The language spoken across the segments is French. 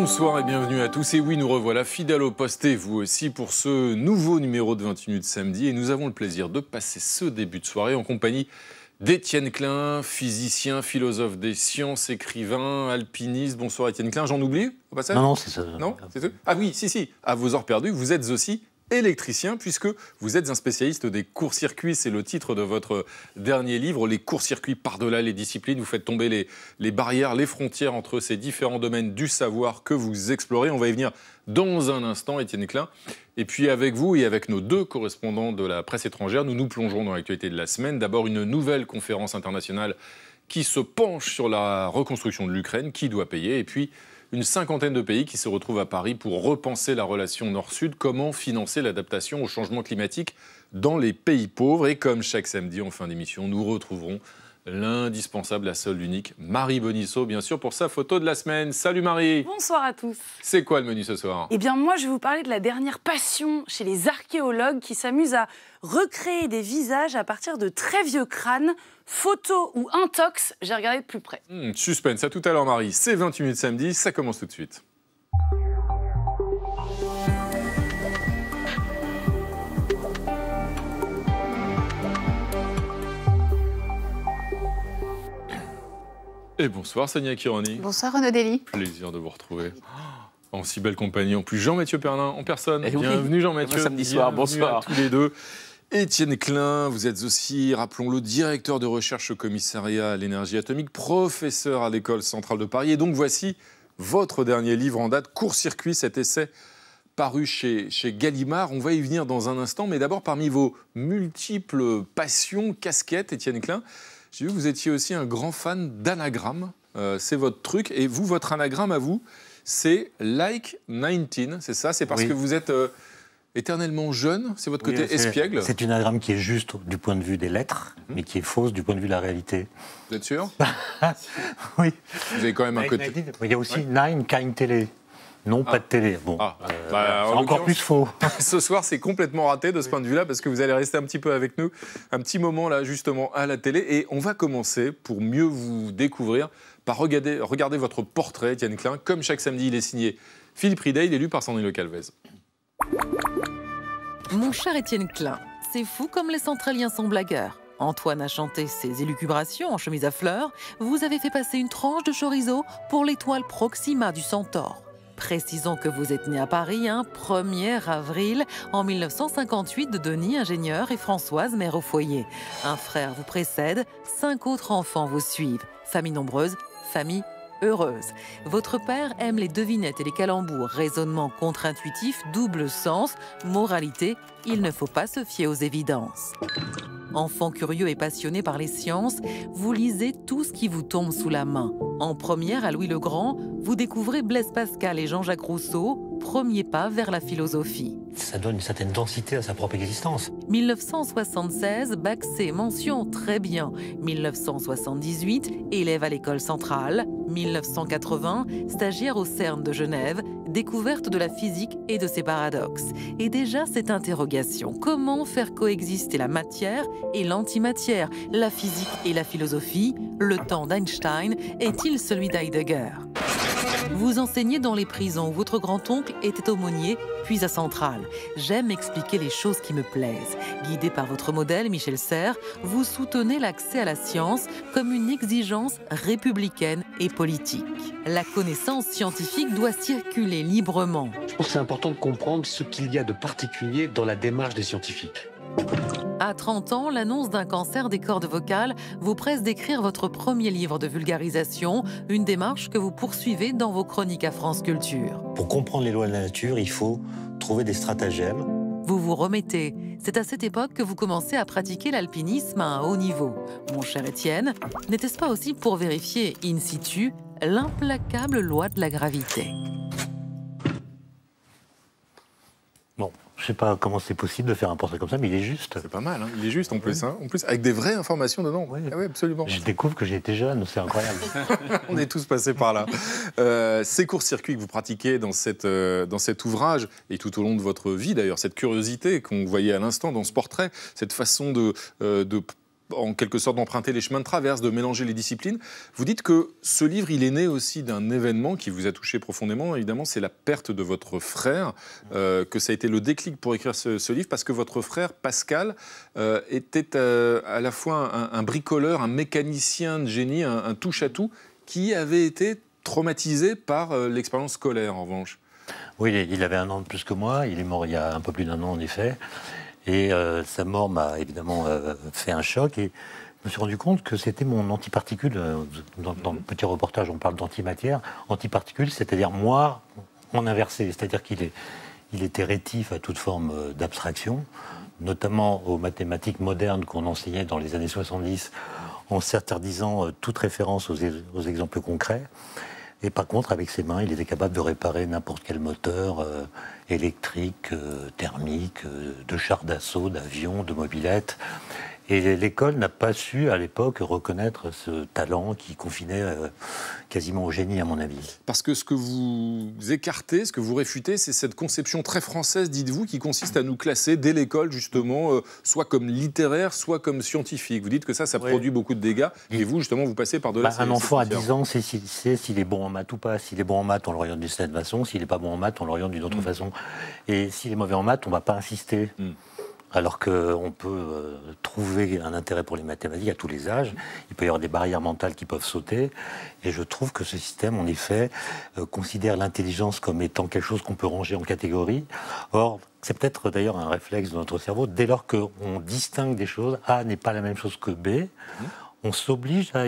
Bonsoir et bienvenue à tous. Et oui, nous revoilà fidèles au poste et vous aussi pour ce nouveau numéro de 28 minutes samedi. Et nous avons le plaisir de passer ce début de soirée en compagnie d'Étienne Klein, physicien, philosophe des sciences, écrivain, alpiniste. Bonsoir Étienne Klein, j'en oublie au passage? Non, c'est ça. Non, c'est tout. Ah oui, si, à vos heures perdues, vous êtes aussi électricien, puisque vous êtes un spécialiste des courts-circuits. C'est le titre de votre dernier livre, Les courts-circuits par-delà les disciplines. Vous faites tomber les barrières, les frontières entre ces différents domaines du savoir que vous explorez. On va y venir dans un instant, Étienne Klein. Et puis avec vous et avec nos deux correspondants de la presse étrangère, nous nous plongerons dans l'actualité de la semaine. D'abord, une nouvelle conférence internationale qui se penche sur la reconstruction de l'Ukraine, qui doit payer, et puis une cinquantaine de pays qui se retrouvent à Paris pour repenser la relation Nord-Sud, comment financer l'adaptation au changement climatique dans les pays pauvres. Et comme chaque samedi en fin d'émission, nous retrouverons l'indispensable, la seule, l'unique, Marie Bonisseau, bien sûr, pour sa photo de la semaine. Salut Marie. Bonsoir à tous. C'est quoi le menu ce soir? Eh bien moi, je vais vous parler de la dernière passion chez les archéologues qui s'amusent à recréer des visages à partir de très vieux crânes, photos ou intox. J'ai regardé de plus près. Suspense, à tout à l'heure Marie. C'est 28 minutes samedi, ça commence tout de suite. Et bonsoir Sonia Kironi. Bonsoir Renaud Dely. Plaisir de vous retrouver. En si belle compagnie. En plus, Jean-Mathieu Pernin en personne. Eh oui. Bienvenue Jean-Mathieu. Samedi soir, bonsoir. À tous les deux. Étienne Klein, vous êtes aussi, rappelons-le, directeur de recherche au commissariat à l'énergie atomique, professeur à l'École centrale de Paris. Et donc voici votre dernier livre en date, Court-circuit, cet essai paru chez Gallimard. On va y venir dans un instant, mais d'abord, parmi vos multiples passions, casquettes, Étienne Klein, j'ai vu que vous étiez aussi un grand fan d'anagrammes. C'est votre truc. Et vous, votre anagramme à vous, c'est Like 19, c'est ça? C'est parce que vous êtes éternellement jeune? C'est votre côté espiègle? C'est une anagramme qui est juste du point de vue des lettres, mais qui est fausse du point de vue de la réalité. Vous êtes sûr? Oui. Vous avez quand même un côté... Il y a aussi Nine Kind Télé. Non, pas de télé. Bon, c'est encore plus faux. Ce soir, c'est complètement raté de ce point de vue-là, parce que vous allez rester un petit peu avec nous, un petit moment là, justement, à la télé. Et on va commencer, pour mieux vous découvrir, par regarder votre portrait, Étienne Klein. Comme chaque samedi, il est signé Philippe Riday, il est lu par Sandrine Le Calvez. Mon cher Étienne Klein, c'est fou comme les centraliens sont blagueurs. Antoine a chanté ses élucubrations en chemise à fleurs. Vous avez fait passer une tranche de chorizo pour l'étoile Proxima du Centaure. Précisons que vous êtes né à Paris, 1er avril en 1958 de Denis, ingénieur, et Françoise, mère au foyer. Un frère vous précède, 5 autres enfants vous suivent. Famille nombreuse, famille heureuse. Votre père aime les devinettes et les calembours, raisonnement contre-intuitif, double sens, moralité, il ne faut pas se fier aux évidences. Enfant curieux et passionné par les sciences, vous lisez tout ce qui vous tombe sous la main. En première, à Louis le Grand, vous découvrez Blaise Pascal et Jean-Jacques Rousseau, premier pas vers la philosophie. Ça donne une certaine densité à sa propre existence. 1976, bac C, mention très bien. 1978, élève à l'école centrale. 1980, stagiaire au CERN de Genève, découverte de la physique et de ses paradoxes. Et déjà cette interrogation, comment faire coexister la matière et l'antimatière, la physique et la philosophie? Le temps d'Einstein est-il celui d'Heidegger? Vous enseignez dans les prisons où votre grand-oncle était aumônier, puis à Centrale. J'aime expliquer les choses qui me plaisent. Guidé par votre modèle, Michel Serres, vous soutenez l'accès à la science comme une exigence républicaine et politique. La connaissance scientifique doit circuler librement. Je pense que c'est important de comprendre ce qu'il y a de particulier dans la démarche des scientifiques. À 30 ans, l'annonce d'un cancer des cordes vocales vous presse d'écrire votre premier livre de vulgarisation, une démarche que vous poursuivez dans vos chroniques à France Culture. Pour comprendre les lois de la nature, il faut trouver des stratagèmes. Vous vous remettez. C'est à cette époque que vous commencez à pratiquer l'alpinisme à un haut niveau. Mon cher Étienne, n'était-ce pas aussi pour vérifier in situ l'implacable loi de la gravité? Bon, je ne sais pas comment c'est possible de faire un portrait comme ça, mais il est juste. C'est pas mal, hein. Il est juste en plus, hein. En plus, avec des vraies informations dedans. Oui, ah oui, absolument. Je découvre que j'ai été jeune, c'est incroyable. On est tous passés par là. Ces courts-circuits que vous pratiquez dans cet ouvrage, et tout au long de votre vie d'ailleurs, cette curiosité qu'on voyait à l'instant dans ce portrait, cette façon de en quelque sorte d'emprunter les chemins de traverse, de mélanger les disciplines. Vous dites que ce livre, il est né aussi d'un événement qui vous a touché profondément. Évidemment, c'est la perte de votre frère, que ça a été le déclic pour écrire ce livre, parce que votre frère, Pascal, était à la fois un bricoleur, un mécanicien de génie, un touche-à-tout, qui avait été traumatisé par l'expérience scolaire, en revanche. Oui, il avait 1 an de plus que moi. Il est mort il y a un peu plus d'1 an, en effet. Et sa mort m'a évidemment fait un choc. Et je me suis rendu compte que c'était mon antiparticule. Dans le petit reportage, on parle d'antimatière. Antiparticule, c'est-à-dire moi en inversé. C'est-à-dire qu'il était rétif à toute forme d'abstraction, notamment aux mathématiques modernes qu'on enseignait dans les années 70, en s'interdisant toute référence aux exemples concrets. Et par contre, avec ses mains, il était capable de réparer n'importe quel moteur électrique, thermique, de char d'assaut, d'avion, de mobilette. Et l'école n'a pas su, à l'époque, reconnaître ce talent qui confinait quasiment au génie, à mon avis. Parce que ce que vous écartez, ce que vous réfutez, c'est cette conception très française, dites-vous, qui consiste à nous classer dès l'école, justement, soit comme littéraire, soit comme scientifique. Vous dites que ça produit beaucoup de dégâts, et vous, justement, vous passez par-delà. Un enfant à 10 ans, c'est s'il est bon en maths ou pas. S'il est bon en maths, on l'oriente d'une certaine façon. S'il n'est pas bon en maths, on l'oriente d'une autre façon. Et s'il est mauvais en maths, on ne va pas insister. Alors qu'on peut trouver un intérêt pour les mathématiques à tous les âges. Il peut y avoir des barrières mentales qui peuvent sauter. Et je trouve que ce système, en effet, considère l'intelligence comme étant quelque chose qu'on peut ranger en catégories. Or, c'est peut-être d'ailleurs un réflexe de notre cerveau. Dès lors qu'on distingue des choses, A n'est pas la même chose que B, on s'oblige à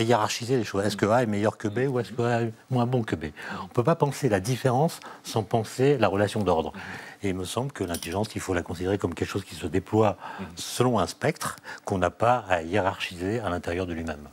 hiérarchiser les choses. Est-ce que A est meilleur que B ou est-ce que A est moins bon que B? On ne peut pas penser la différence sans penser la relation d'ordre. Et il me semble que l'intelligence, il faut la considérer comme quelque chose qui se déploie selon un spectre qu'on n'a pas à hiérarchiser à l'intérieur de lui-même.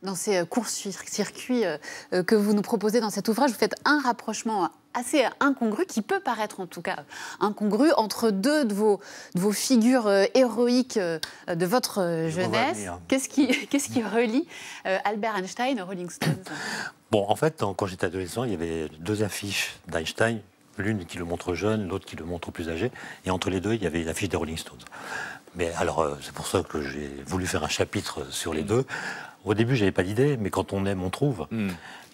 Dans ces courts-circuits que vous nous proposez dans cet ouvrage, vous faites un rapprochement assez incongru, qui peut paraître en tout cas incongru, entre deux de vos figures héroïques de votre jeunesse. Qu'est-ce qui relie Albert Einstein et Rolling Stones? Bon, en fait, quand j'étais adolescent, il y avait 2 affiches d'Einstein, l'une qui le montre jeune, l'autre qui le montre plus âgé, et entre les 2, il y avait l'affiche des Rolling Stones. Mais alors, c'est pour ça que j'ai voulu faire un chapitre sur les 2. Au début, j'avais pas d'idée, mais quand on aime, on trouve.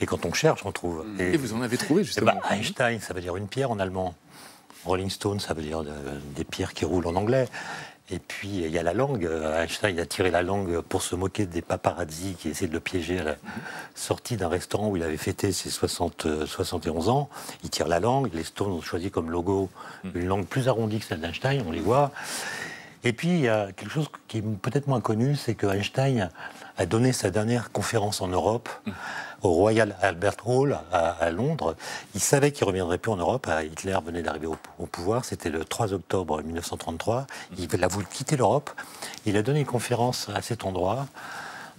Et quand on cherche, on trouve. Et vous en avez trouvé, justement. Einstein, ça veut dire une pierre en allemand. Rolling Stone, ça veut dire des pierres qui roulent en anglais. Et puis, il y a la langue. Einstein a tiré la langue pour se moquer des paparazzi qui essaient de le piéger à la sortie d'un restaurant où il avait fêté ses 71 ans. Il tire la langue. Les Stones ont choisi comme logo une langue plus arrondie que celle d'Einstein, on les voit. Et puis, il y a quelque chose qui est peut-être moins connu, c'est que Einstein a donné sa dernière conférence en Europe au Royal Albert Hall à Londres. Il savait qu'il ne reviendrait plus en Europe. Hitler venait d'arriver au pouvoir. C'était le 3 octobre 1933. Il a voulu quitter l'Europe. Il a donné une conférence à cet endroit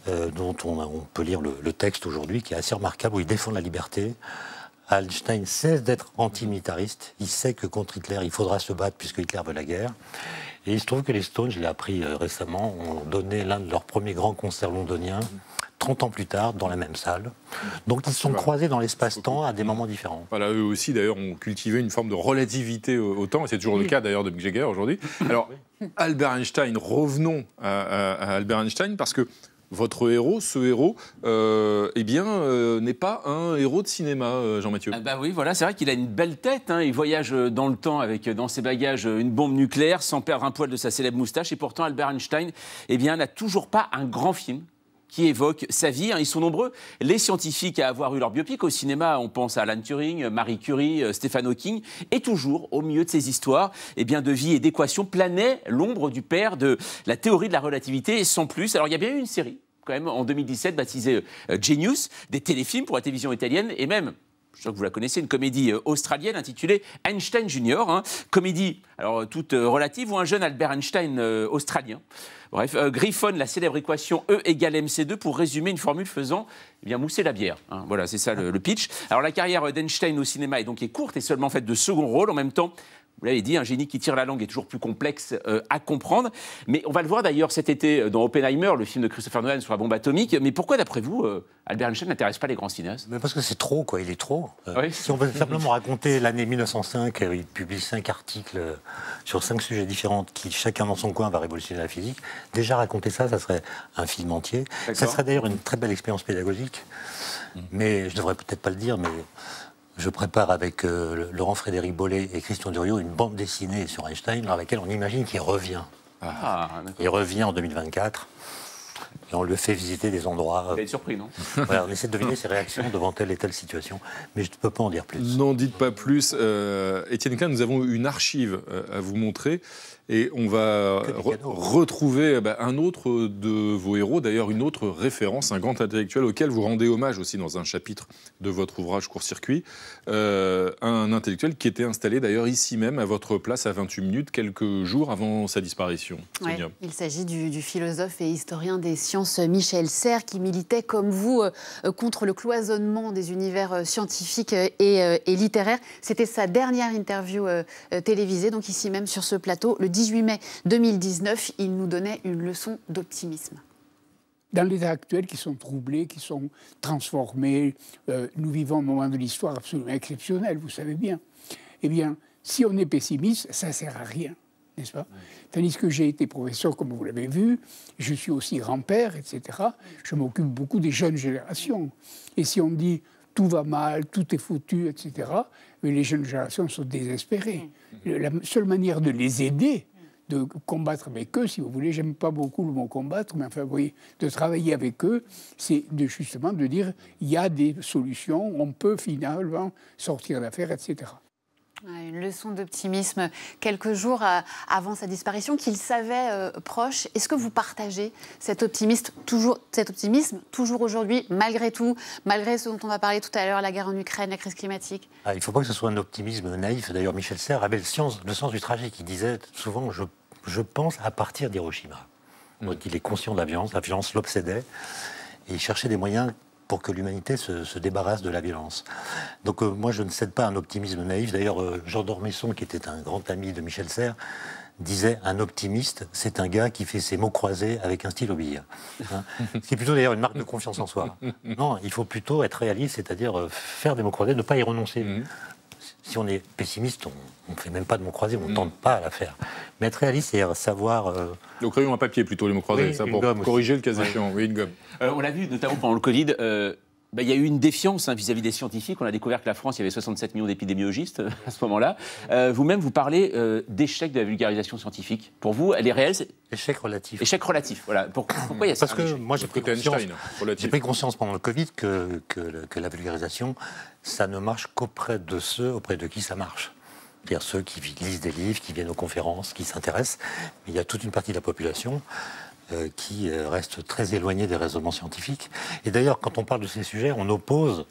dont on peut lire le texte aujourd'hui, qui est assez remarquable, où il défend la liberté. Einstein cesse d'être antimilitariste. Il sait que contre Hitler, il faudra se battre puisque Hitler veut la guerre. Et il se trouve que les Stones, je l'ai appris récemment, ont donné l'un de leurs premiers grands concerts londoniens 30 ans plus tard, dans la même salle. Donc ils se sont croisés dans l'espace-temps à des moments différents. Voilà, eux aussi d'ailleurs ont cultivé une forme de relativité au temps, et c'est toujours le cas d'ailleurs de Mick Jagger aujourd'hui. Alors, Albert Einstein, revenons à Albert Einstein, parce que votre héros, ce héros, n'est pas un héros de cinéma, Jean-Mathieu. Oui, voilà, c'est vrai qu'il a une belle tête. Il voyage dans le temps avec dans ses bagages une bombe nucléaire sans perdre un poil de sa célèbre moustache. Et pourtant, Albert Einstein n'a toujours pas un grand film qui évoque sa vie. Ils sont nombreux, les scientifiques à avoir eu leur biopic. Au cinéma, on pense à Alan Turing, Marie Curie, Stephen Hawking. Et toujours, au milieu de ces histoires de vie et d'équations, planait l'ombre du père de la théorie de la relativité, sans plus. Alors, il y a bien eu une série, quand même, en 2017, baptisée Genius, des téléfilms pour la télévision italienne, et même, je crois que vous la connaissez, une comédie australienne intitulée Einstein Junior, comédie alors toute relative, où un jeune Albert Einstein australien, bref, griffonne la célèbre équation E égale MC2 pour résumer une formule faisant mousser la bière. Voilà, c'est ça le pitch. Alors la carrière d'Einstein au cinéma est courte et seulement faite de second rôle. En même temps, Vous l'avez dit, un génie qui tire la langue est toujours plus complexe à comprendre. Mais on va le voir d'ailleurs cet été dans Oppenheimer, le film de Christopher Nolan sur la bombe atomique. Mais pourquoi, d'après vous, Albert Einstein n'intéresse pas les grands cinéastes? Mais parce que c'est trop, quoi. Il est trop. Oui. Si on veut simplement raconter l'année 1905, il publie 5 articles sur 5 sujets différents qui, chacun dans son coin, va révolutionner la physique. Déjà, raconter ça serait un film entier. Ça serait d'ailleurs une très belle expérience pédagogique. Mais je devrais peut-être pas le dire, mais je prépare avec Laurent-Frédéric Bollet et Christian Durieux une bande dessinée sur Einstein dans laquelle on imagine qu'il revient. Il revient en 2024 et on lui fait visiter des endroits. Vous allez être surpris, non? Voilà, on essaie de deviner ses réactions devant telle et telle situation, mais je ne peux pas en dire plus. N'en dites pas plus. Étienne Klein, nous avons une archive à vous montrer. Et on va retrouver un autre de vos héros, d'ailleurs une autre référence, un grand intellectuel auquel vous rendez hommage aussi dans un chapitre de votre ouvrage Court-Circuit. Un intellectuel qui était installé d'ailleurs ici même, à votre place, à 28 minutes, quelques jours avant sa disparition. Ouais, il s'agit du philosophe et historien des sciences Michel Serres, qui militait comme vous contre le cloisonnement des univers scientifiques et littéraires. C'était sa dernière interview télévisée, donc ici même sur ce plateau, le 18 mai 2019, il nous donnait une leçon d'optimisme. Dans l'état actuel, qui sont troublés, qui sont transformés, nous vivons un moment de l'histoire absolument exceptionnel, vous savez bien. Eh bien, si on est pessimiste, ça ne sert à rien, n'est-ce pas? Tandis que j'ai été professeur, comme vous l'avez vu, je suis aussi grand-père, etc. Je m'occupe beaucoup des jeunes générations. Et si on dit tout va mal, tout est foutu, etc., mais les jeunes générations sont désespérées. La seule manière de les aider, de combattre avec eux, si vous voulez, j'aime pas beaucoup le mot combattre, mais enfin, vous voyez, de travailler avec eux, c'est justement de dire, il y a des solutions, on peut finalement sortir d'affaire, etc. Une leçon d'optimisme quelques jours avant sa disparition, qu'il savait proche. Est-ce que vous partagez cet optimisme toujours aujourd'hui, malgré tout, malgré ce dont on va parler tout à l'heure, la guerre en Ukraine, la crise climatique? Il ne faut pas que ce soit un optimisme naïf. D'ailleurs, Michel Serres avait le sens du tragique. Il disait souvent, je pense à partir d'Hiroshima. Donc, il est conscient de la violence l'obsédait, et il cherchait des moyens pour que l'humanité se débarrasse de la violence. Donc moi, je ne cède pas à un optimisme naïf. D'ailleurs, Jean d'Ormesson, qui était un grand ami de Michel Serres, disait « Un optimiste, c'est un gars qui fait ses mots croisés avec un stylo bille. » Ce qui est plutôt d'ailleurs une marque de confiance en soi. Non, il faut plutôt être réaliste, c'est-à-dire faire des mots croisés, ne pas y renoncer. Si on est pessimiste, on ne fait même pas de mots croisés, on ne tente pas à la faire. Mais être réaliste, c'est savoir... Le crayon à papier plutôt, les mots croisés, oui, ça, pour corriger le cas échéant. Oui, une gomme. On l'a vu notamment pendant le Covid, il y a eu une défiance vis-à-vis des scientifiques. On a découvert que la France, il y avait 67 millions d'épidémiologistes à ce moment-là. Vous-même, vous parlez d'échec de la vulgarisation scientifique. Pour vous, elle est réelle? Échec relatif. Échec relatif, voilà. Pourquoi il y a ça? Parce que moi, j'ai pris conscience pendant le Covid que la vulgarisation, ça ne marche qu'auprès de ceux auprès de qui ça marche. C'est-à-dire ceux qui lisent des livres, qui viennent aux conférences, qui s'intéressent. Mais il y a toute une partie de la population qui reste très éloignée des raisonnements scientifiques. Et d'ailleurs, quand on parle de ces sujets, on oppose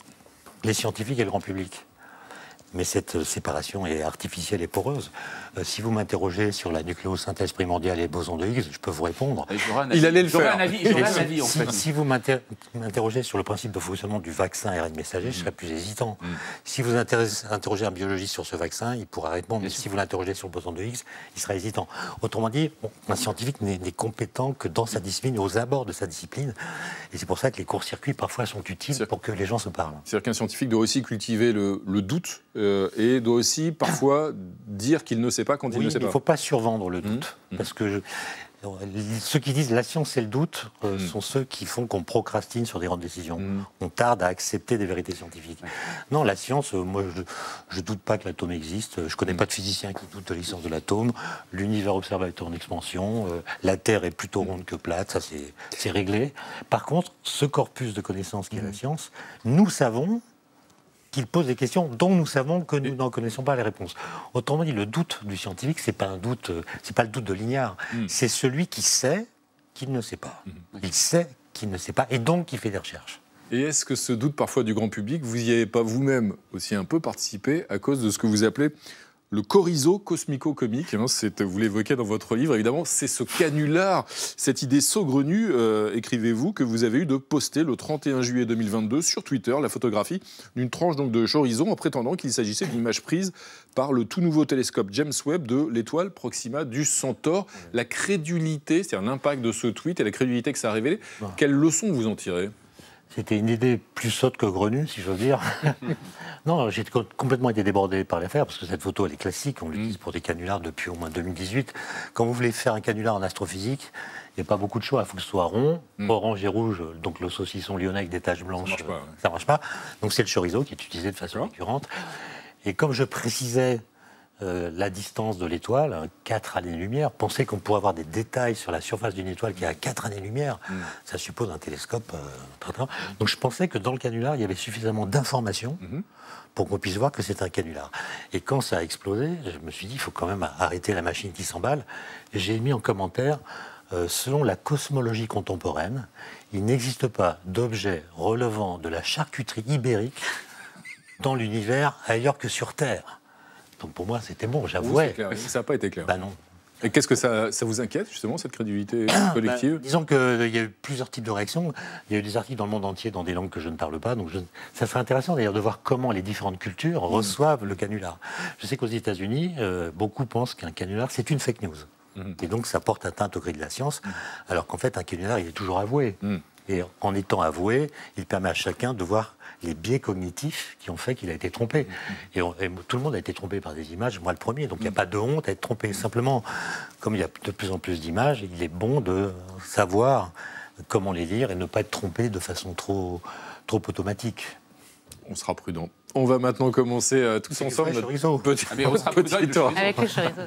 les scientifiques et le grand public. Mais cette séparation est artificielle et poreuse. Si vous m'interrogez sur la nucléosynthèse primordiale et le boson de Higgs, je peux vous répondre. Il allait le faire. Si vous m'interrogez sur le principe de fonctionnement du vaccin ARN messager, je serais plus hésitant. Si vous interrogez un biologiste sur ce vaccin, il pourra répondre. Mais si vous l'interrogez sur le boson de Higgs, il sera hésitant. Autrement dit, un scientifique n'est compétent que dans sa discipline, aux abords de sa discipline. Et c'est pour ça que les courts-circuits, parfois, sont utiles pour que les gens se parlent. C'est-à-dire qu'un scientifique doit aussi cultiver le doute et doit aussi parfois dire qu'il ne sait pas quand il ne sait pas. Il ne faut pas survendre le doute. Parce que ceux qui disent la science c'est le doute sont ceux qui font qu'on procrastine sur des grandes décisions. On tarde à accepter des vérités scientifiques. Non, la science, moi je ne doute pas que l'atome existe. Je ne connais pas de physicien qui doute de l'existence de l'atome. L'univers observé est en expansion. La Terre est plutôt ronde que plate. Ça c'est réglé. Par contre, ce corpus de connaissances qui est la science, nous savons qu'il pose des questions dont nous savons que nous n'en connaissons pas les réponses. Autrement dit, le doute du scientifique, c'est pas un doute, c'est pas le doute de l'ignare, c'est celui qui sait qu'il ne sait pas. Il sait qu'il ne sait pas, et donc qui fait des recherches. Et est-ce que ce doute parfois du grand public, vous y avez pas vous-même aussi un peu participé à cause de ce que vous appelez Le chorizo cosmico-comique, hein, vous l'évoquez dans votre livre, évidemment, c'est ce canular, cette idée saugrenue, écrivez-vous, que vous avez eu de poster le 31 juillet 2022 sur Twitter, la photographie d'une tranche donc, de chorizo en prétendant qu'il s'agissait d'une image prise par le tout nouveau télescope James Webb de l'étoile Proxima du Centaure. La crédulité, c'est-à-dire l'impact de ce tweet et la crédulité que ça a révélé, quelle leçon vous en tirez ? C'était une idée plus sotte que grenue, si j'ose dire. Non, j'ai complètement été débordé par l'affaire, parce que cette photo, elle est classique. On l'utilise pour des canulars depuis au moins 2018. Quand vous voulez faire un canular en astrophysique, il n'y a pas beaucoup de choix. Il faut que ce soit rond, orange et rouge, donc le saucisson lyonnais avec des taches blanches, ça ne marche pas. Donc c'est le chorizo qui est utilisé de façon récurrente. Et comme je précisais la distance de l'étoile, 4 années-lumière. Pensez qu'on pourrait avoir des détails sur la surface d'une étoile qui est à 4 années-lumière. Ça suppose un télescope très très grand. Donc je pensais que dans le canular, il y avait suffisamment d'informations pour qu'on puisse voir que c'est un canular. Et quand ça a explosé, je me suis dit, il faut quand même arrêter la machine qui s'emballe. J'ai mis en commentaire, selon la cosmologie contemporaine, il n'existe pas d'objet relevant de la charcuterie ibérique dans l'univers ailleurs que sur Terre. Donc pour moi, c'était bon, j'avouais. Oui, ça n'a pas été clair. Ben non. Et qu'est-ce que ça vous inquiète, justement, cette crédulité collective ? Disons qu'il y a eu plusieurs types de réactions. Il y a eu des articles dans le monde entier, dans des langues que je ne parle pas. Donc ça serait intéressant d'ailleurs de voir comment les différentes cultures reçoivent le canular. Je sais qu'aux États-Unis, beaucoup pensent qu'un canular, c'est une fake news. Et donc ça porte atteinte au gré de la science, alors qu'en fait, un canular, il est toujours avoué. Et en étant avoué, il permet à chacun de voir les biais cognitifs qui ont fait qu'il a été trompé. Et tout le monde a été trompé par des images, moi le premier, donc il n'y a pas de honte à être trompé. Simplement, comme il y a de plus en plus d'images, il est bon de savoir comment les lire et ne pas être trompé de façon trop automatique. On sera prudent. On va maintenant commencer tous ensemble notre petit tour. Avec le chorizo.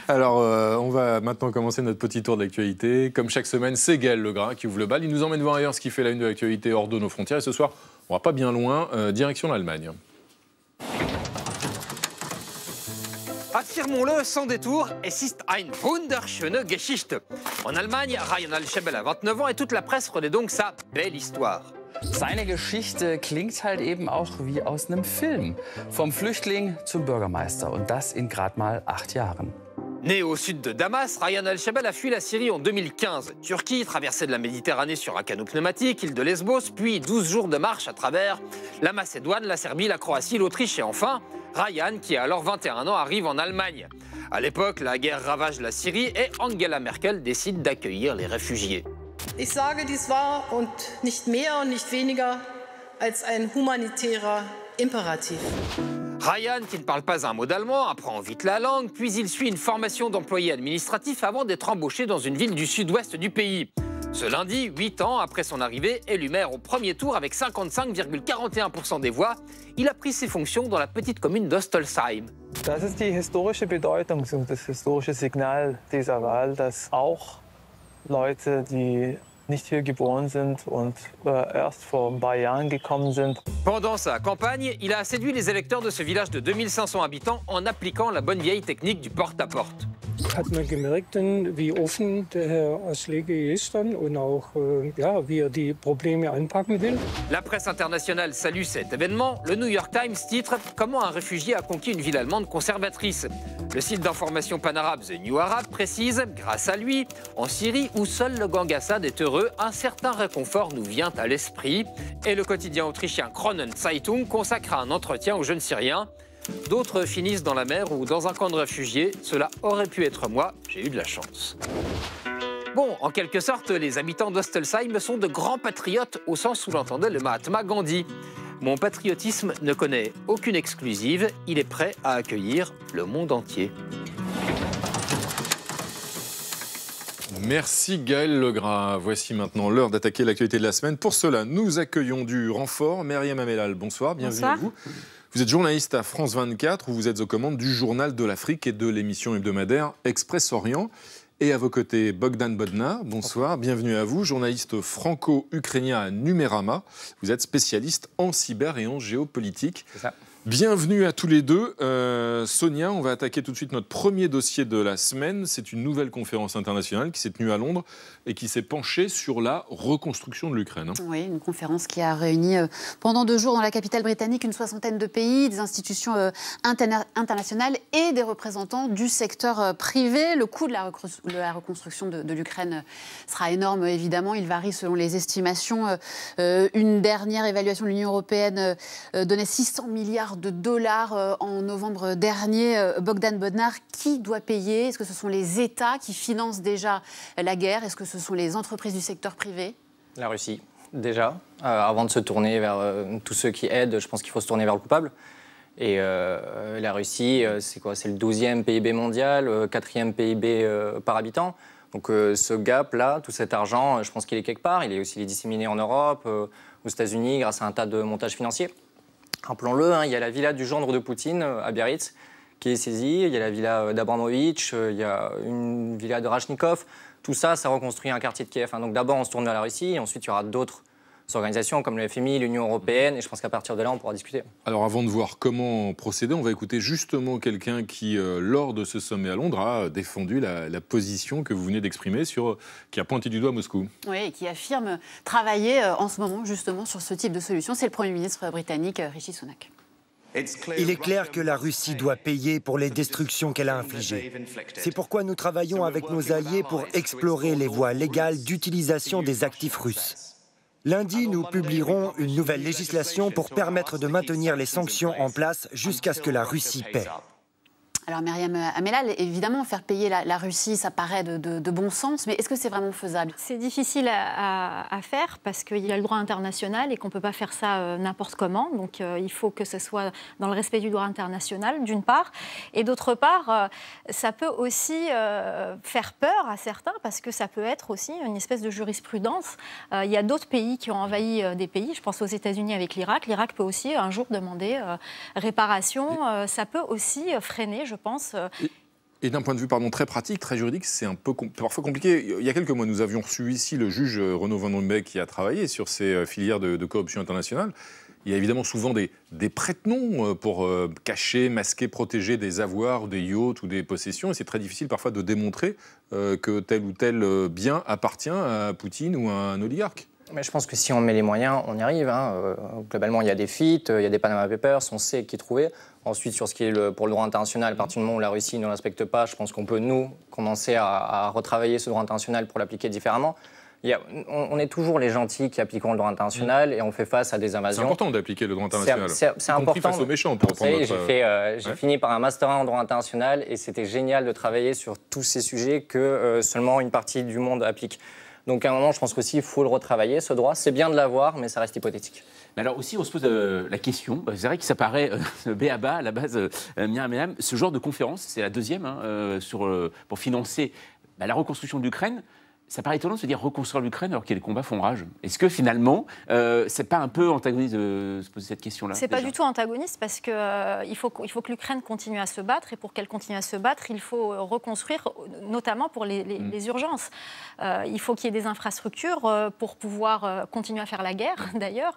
Alors, on va maintenant commencer notre petit tour de l'actualité. Comme chaque semaine, c'est Gaël Legras qui ouvre le bal. Il nous emmène voir ailleurs ce qui fait la une de l'actualité hors de nos frontières. Et ce soir, on va pas bien loin, direction l'Allemagne. Affirmons-le sans détour, es ist eine wunderschöne Geschichte. En Allemagne, Ryan Al-Shebel a 29 ans et toute la presse relaie donc sa belle histoire. Seine Geschichte klingt halt eben auch wie aus einem Film. Vom Flüchtling zum Bürgermeister. Und das in gerade mal 8 Jahren. Né au sud de Damas, Ryan Al-Shebel a fui la Syrie en 2015. Turquie, traversée de la Méditerranée sur un canot pneumatique, île de Lesbos, puis 12 jours de marche à travers la Macédoine, la Serbie, la Croatie, l'Autriche et enfin Ryan, qui a alors 21 ans, arrive en Allemagne. À l'époque, la guerre ravage la Syrie et Angela Merkel décide d'accueillir les réfugiés. Ich sage, dies war und nicht mehr und nicht weniger als ein humanitärer Imperativ. Ryan, qui ne parle pas un mot d'allemand, apprend vite la langue, puis il suit une formation d'employé administratif avant d'être embauché dans une ville du sud-ouest du pays. Ce lundi, 8 ans après son arrivée, élu maire au premier tour avec 55,41% des voix, il a pris ses fonctions dans la petite commune d'Ostolsheim. Das ist die historische Bedeutung, das historische Signal dieser Wahl, dass auch Leute, die nicht hier geboren sind und erst vor ein paar Jahren gekommen sind. Pendant sa campagne, il a séduit les électeurs de ce village de 2500 habitants en appliquant la bonne vieille technique du porte-à-porte. Hat man gemerkt, wie offen der Herr Aslege ist dann und auch wie die Probleme anpacken will. La presse internationale salue cet événement. Le New York Times titre « Comment un réfugié a conquis une ville allemande conservatrice ». Le site d'information panarabe The New Arab précise « Grâce à lui, en Syrie, où seul le gang Assad est heureux, un certain réconfort nous vient à l'esprit ». Et le quotidien autrichien Kronenzeitung consacre un entretien aux jeunes Syriens. D'autres finissent dans la mer ou dans un camp de réfugiés. Cela aurait pu être moi, j'ai eu de la chance. Bon, en quelque sorte, les habitants d'Ostolsheim sont de grands patriotes au sens où l'entendait le Mahatma Gandhi. Mon patriotisme ne connaît aucune exclusive, il est prêt à accueillir le monde entier. Merci Gaël Legras. Voici maintenant l'heure d'attaquer l'actualité de la semaine. Pour cela, nous accueillons du renfort. Myriam Amellal, bonsoir, bienvenue à vous. Vous êtes journaliste à France 24, où vous êtes aux commandes du Journal de l'Afrique et de l'émission hebdomadaire Express Orient. Et à vos côtés, Bogdan Bodnar, bonsoir, bienvenue à vous, journaliste franco-ukrainien à Numérama. Vous êtes spécialiste en cyber et en géopolitique. C'est ça. Bienvenue à tous les deux. Sonia, on va attaquer tout de suite notre premier dossier de la semaine. C'est une nouvelle conférence internationale qui s'est tenue à Londres et qui s'est penchée sur la reconstruction de l'Ukraine. Oui, une conférence qui a réuni pendant 2 jours dans la capitale britannique une 60aine de pays, des institutions internationales et des représentants du secteur privé. Le coût de la reconstruction de l'Ukraine sera énorme, évidemment. Il varie selon les estimations. Une dernière évaluation de l'Union européenne donnait 600 milliards de dollars en novembre dernier. Bogdan Bodnar, qui doit payer? Est-ce que ce sont les États qui financent déjà la guerre? Est-ce que ce sont les entreprises du secteur privé? La Russie, déjà. Avant de se tourner vers tous ceux qui aident, je pense qu'il faut se tourner vers le coupable. Et la Russie, c'est quoi? C'est le 12e PIB mondial, 4e PIB par habitant. Donc ce gap-là, tout cet argent, je pense qu'il est quelque part. Il est disséminé en Europe, aux États-Unis, grâce à un tas de montages financiers. Rappelons-le, il y a la villa du gendre de Poutine à Biarritz qui est saisie, il y a la villa d'Abramovitch, il y a une villa de Rachnikov. Tout ça, ça reconstruit un quartier de Kiev. Donc d'abord, on se tourne vers la Russie, et ensuite, il y aura d'autres organisations comme le FMI, l'Union européenne, et je pense qu'à partir de là, on pourra discuter. Alors avant de voir comment procéder, on va écouter justement quelqu'un qui, lors de ce sommet à Londres, a défendu la position que vous venez d'exprimer, qui a pointé du doigt Moscou. Oui, et qui affirme travailler en ce moment justement sur ce type de solution. C'est le Premier ministre britannique Rishi Sunak. Il est clair que la Russie doit payer pour les destructions qu'elle a infligées. C'est pourquoi nous travaillons avec nos alliés pour explorer les voies légales d'utilisation des actifs russes. Lundi, nous publierons une nouvelle législation pour permettre de maintenir les sanctions en place jusqu'à ce que la Russie paie. Alors Myriam Amellal, évidemment, faire payer la Russie, ça paraît de bon sens, mais est-ce que c'est vraiment faisable? C'est difficile à faire parce qu'il y a le droit international et qu'on ne peut pas faire ça n'importe comment. Donc il faut que ce soit dans le respect du droit international, d'une part. Et d'autre part, ça peut aussi faire peur à certains parce que ça peut être aussi une espèce de jurisprudence. Il y a d'autres pays qui ont envahi des pays. Je pense aux États-Unis avec l'Irak. L'Irak peut aussi un jour demander réparation. Ça peut aussi freiner, je pense. Et d'un point de vue très pratique, très juridique, c'est un peu parfois compliqué. Il y a quelques mois, nous avions reçu ici le juge Renaud Van Ruymbeek qui a travaillé sur ces filières de corruption internationale. Il y a évidemment souvent des prête-noms pour cacher, masquer, protéger des avoirs, des yachts ou des possessions. Et c'est très difficile parfois de démontrer que tel ou tel bien appartient à Poutine ou à un oligarque. Mais je pense que si on met les moyens, on y arrive. Globalement, il y a des fuites, il y a des Panama Papers, on sait qui trouver. Ensuite, sur ce qui est pour le droit international, à partir du moment où la Russie ne respecte pas, je pense qu'on peut, nous, commencer à retravailler ce droit international pour l'appliquer différemment. On est toujours les gentils qui appliquons le droit international et on fait face à des invasions. C'est important d'appliquer le droit international. C'est important. Face aux méchants, pour reprendre votre... J'ai fini par un master 1 en droit international et c'était génial de travailler sur tous ces sujets que seulement une partie du monde applique. Donc à un moment, je pense qu'aussi, il faut le retravailler, ce droit. C'est bien de l'avoir, mais ça reste hypothétique. Mais alors aussi, on se pose la question, c'est vrai que ça paraît b.a.-ba à la base, Myriam, ce genre de conférence, c'est la deuxième, pour financer la reconstruction de l'Ukraine. Ça paraît étonnant de se dire reconstruire l'Ukraine alors que les combats font rage. Est-ce que finalement, c'est pas un peu antagoniste de se poser cette question-là? C'est pas du tout antagoniste parce que il faut que l'Ukraine continue à se battre et pour qu'elle continue à se battre, il faut reconstruire, notamment pour les urgences. Il faut qu'il y ait des infrastructures pour pouvoir continuer à faire la guerre, d'ailleurs,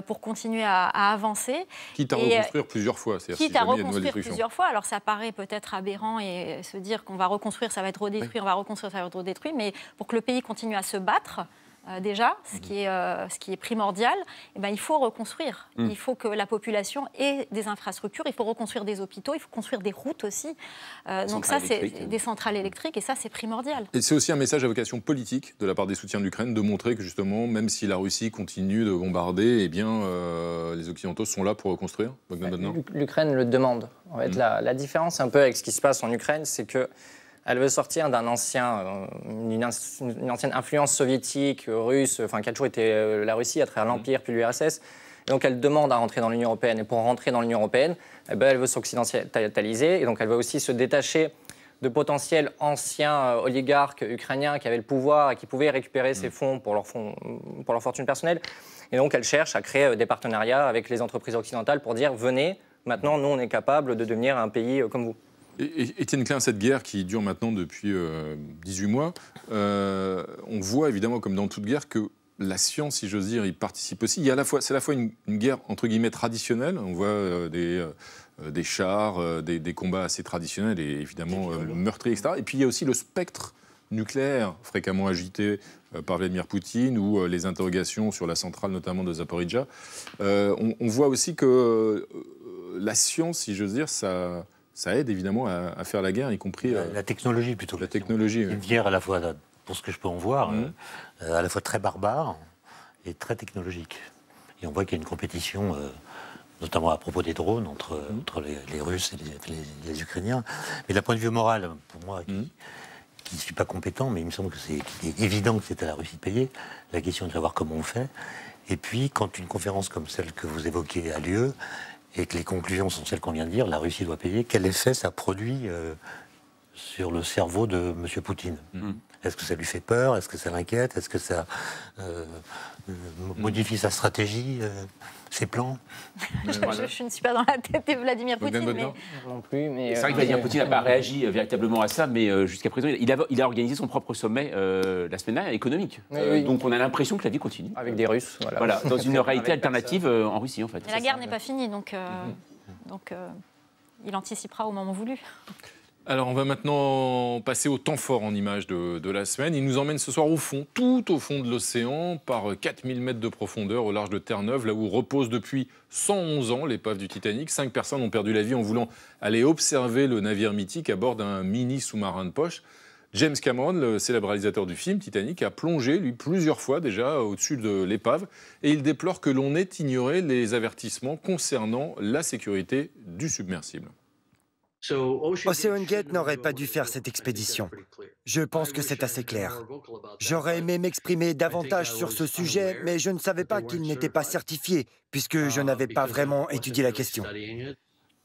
pour continuer à avancer. Quitte à reconstruire plusieurs fois. Quitte à reconstruire plusieurs fois. Alors ça paraît peut-être aberrant et se dire qu'on va reconstruire, ça va être redétruit, on va reconstruire, ça va être redétruit, mais pour que le pays continue à se battre, déjà, ce qui est primordial, il faut reconstruire. Il faut que la population ait des infrastructures, il faut reconstruire des hôpitaux, il faut construire des routes aussi. Donc ça, c'est des centrales électriques, et ça, c'est primordial. Et c'est aussi un message à vocation politique de la part des soutiens de l'Ukraine, de montrer que justement, même si la Russie continue de bombarder, les Occidentaux sont là pour reconstruire. L'Ukraine le demande. En fait, la différence un peu avec ce qui se passe en Ukraine, c'est que elle veut sortir d'une ancienne influence soviétique, russe, qui a toujours été la Russie à travers l'Empire puis l'URSS. Et donc elle demande à rentrer dans l'Union européenne. Et pour rentrer dans l'Union européenne, elle veut s'occidentaliser. Et donc elle veut aussi se détacher de potentiels anciens oligarques ukrainiens qui avaient le pouvoir et qui pouvaient récupérer ces fonds pour leur fortune personnelle. Et donc elle cherche à créer des partenariats avec les entreprises occidentales pour dire « venez, maintenant nous on est capable de devenir un pays comme vous ». Étienne Klein, cette guerre qui dure maintenant depuis 18 mois, on voit évidemment, comme dans toute guerre, que la science, si j'ose dire, y participe aussi. C'est à la fois une guerre entre guillemets traditionnelle. On voit des chars, des combats assez traditionnels et évidemment meurtriers, etc. Et puis il y a aussi le spectre nucléaire fréquemment agité par Vladimir Poutine ou les interrogations sur la centrale notamment de Zaporizhzhia. On voit aussi que la science, si j'ose dire, ça aide évidemment à faire la guerre, y compris... la technologie plutôt. La technologie, Une guerre à la fois, pour ce que je peux en voir, à la fois très barbare et très technologique. Et on voit qu'il y a une compétition, notamment à propos des drones, entre les Russes et les Ukrainiens. Mais d'un point de vue moral, pour moi, qui ne suis pas compétent, mais il me semble qu'il est évident que c'est à la Russie de payer. La question est de savoir comment on fait. Et puis, quand une conférence comme celle que vous évoquez a lieu, et que les conclusions sont celles qu'on vient de dire, la Russie doit payer, quel effet ça produit sur le cerveau de M. Poutine? Est-ce que ça lui fait peur? Est-ce que ça l'inquiète? Est-ce que ça modifie sa stratégie, ses plans? Je ne suis pas dans la tête de Vladimir Poutine. Non plus, mais c'est vrai que Vladimir Poutine n'a pas réagi véritablement à ça, mais jusqu'à présent, il a organisé son propre sommet la semaine dernière économique. Oui. Donc on a l'impression que la vie continue. Avec des Russes. Voilà, dans une réalité alternative en Russie, en fait. Mais la guerre n'est pas finie, donc il anticipera au moment voulu. Alors, on va maintenant passer au temps fort en images de la semaine. Il nous emmène ce soir au fond, tout au fond de l'océan, par 4000 mètres de profondeur au large de Terre-Neuve, là où repose depuis 111 ans l'épave du Titanic. 5 personnes ont perdu la vie en voulant aller observer le navire mythique à bord d'un mini sous-marin de poche. James Cameron, le célèbre réalisateur du film Titanic, a plongé, lui, plusieurs fois déjà au-dessus de l'épave. Et il déplore que l'on ait ignoré les avertissements concernant la sécurité du submersible. OceanGate n'aurait pas dû faire cette expédition. Je pense que c'est assez clair. J'aurais aimé m'exprimer davantage sur ce sujet, mais je ne savais pas qu'il n'était pas certifié, puisque je n'avais pas vraiment étudié la question.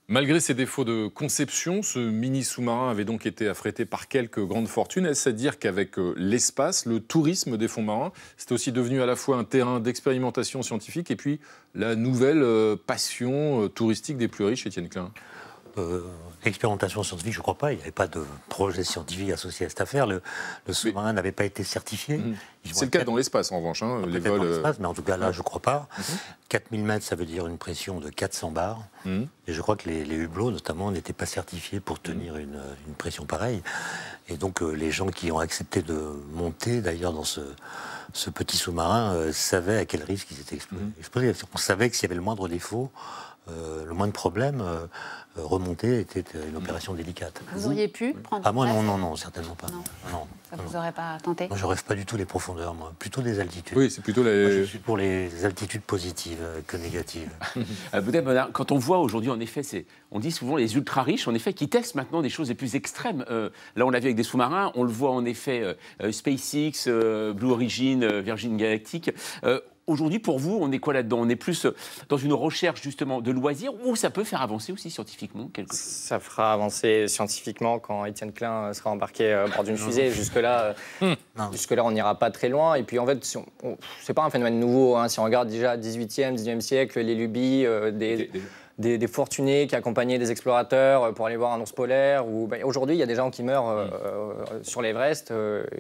Malgré ses défauts de conception, ce mini-sous-marin avait donc été affrété par quelques grandes fortunes. Est-ce à dire qu'avec l'espace, le tourisme des fonds marins, c'est aussi devenu à la fois un terrain d'expérimentation scientifique et puis la nouvelle passion touristique des plus riches, Étienne Klein? Expérimentation scientifique, je ne crois pas. Il n'y avait pas de projet scientifique associé à cette affaire. Le sous-marin n'avait pas été certifié. C'est le cas dans l'espace, en revanche. Les vols, dans l'espace, mais en tout cas, là, je ne crois pas. 4000 mètres, ça veut dire une pression de 400 bars. Et je crois que les hublots, notamment, n'étaient pas certifiés pour tenir une pression pareille. Et donc, les gens qui ont accepté de monter, d'ailleurs, dans ce petit sous-marin, savaient à quel risque ils étaient exposés. On savait que s'il y avait le moindre défaut, le moindre problème, remonter était une opération délicate. Vous auriez pu prendre Ah moi place? non, certainement pas. Non. Ça vous aurait pas tenté? Moi je rêve pas du tout les profondeurs, moi. Plutôt des altitudes. Oui, c'est plutôt Moi, je suis pour les altitudes positives que négatives. Peut-être, quand on voit aujourd'hui, en effet, on dit souvent les ultra-riches, en effet, qui testent maintenant des choses les plus extrêmes. Là, on l'a vu avec des sous-marins, on le voit en effet, SpaceX, Blue Origin, Virgin Galactic. Aujourd'hui, pour vous, on est quoi là-dedans? On est plus dans une recherche justement de loisirs ou ça peut faire avancer aussi scientifiquement quelque chose? Ça fera avancer scientifiquement quand Étienne Klein sera embarqué à bord d'une fusée. Jusque-là, on n'ira pas très loin. Et puis en fait, c'est pas un phénomène nouveau. Si on regarde déjà 18e, 19e siècle, les lubies des fortunés qui accompagnaient des explorateurs pour aller voir un ours polaire. Aujourd'hui, il y a des gens qui meurent sur l'Everest,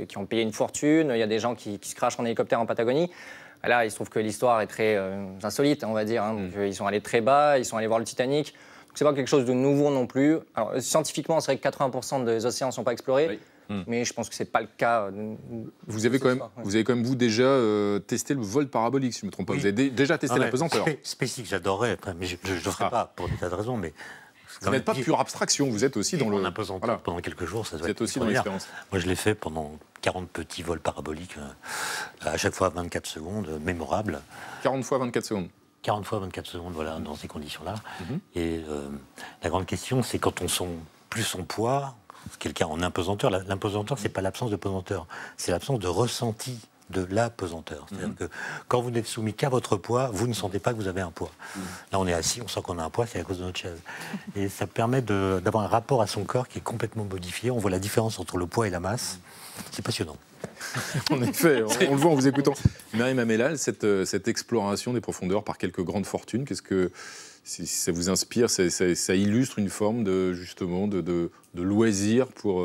qui ont payé une fortune. Il y a des gens qui se crachent en hélicoptère en Patagonie. Là, il se trouve que l'histoire est très insolite, on va dire. Donc, ils sont allés très bas, ils sont allés voir le Titanic. Donc, c'est pas quelque chose de nouveau non plus. Alors, scientifiquement, c'est vrai que 80% des océans ne sont pas explorés. Mais je pense que ce n'est pas le cas. Vous avez quand même, vous, déjà testé le vol parabolique, si je ne me trompe pas. Vous avez déjà testé la pesanteur. SpaceX, j'adorerais, mais je ne le ferai pas pour des tas de raisons. Mais vous n'êtes pas pure abstraction, vous êtes aussi dans le... En impesanteur pendant quelques jours, ça doit être aussi dans l'expérience. Moi, je l'ai fait pendant 40 petits vols paraboliques, à chaque fois 24 secondes, mémorables. 40 fois 24 secondes 40 fois 24 secondes, voilà, dans ces conditions-là. Et la grande question, c'est quand on sent plus son poids, ce qui est le cas en impesanteur. L'impesanteur, c'est pas l'absence de pesanteur, c'est l'absence de ressenti de la pesanteur. C'est-à-dire que quand vous n'êtes soumis qu'à votre poids, vous ne sentez pas que vous avez un poids. Là, on est assis, on sent qu'on a un poids, c'est à cause de notre chaise. Et ça permet d'avoir un rapport à son corps qui est complètement modifié. On voit la différence entre le poids et la masse. C'est passionnant. En effet, on le voit en vous écoutant. Myriam Amellal, cette exploration des profondeurs par quelques grandes fortunes, qu'est-ce que ça vous inspire? Ça illustre une forme de loisir pour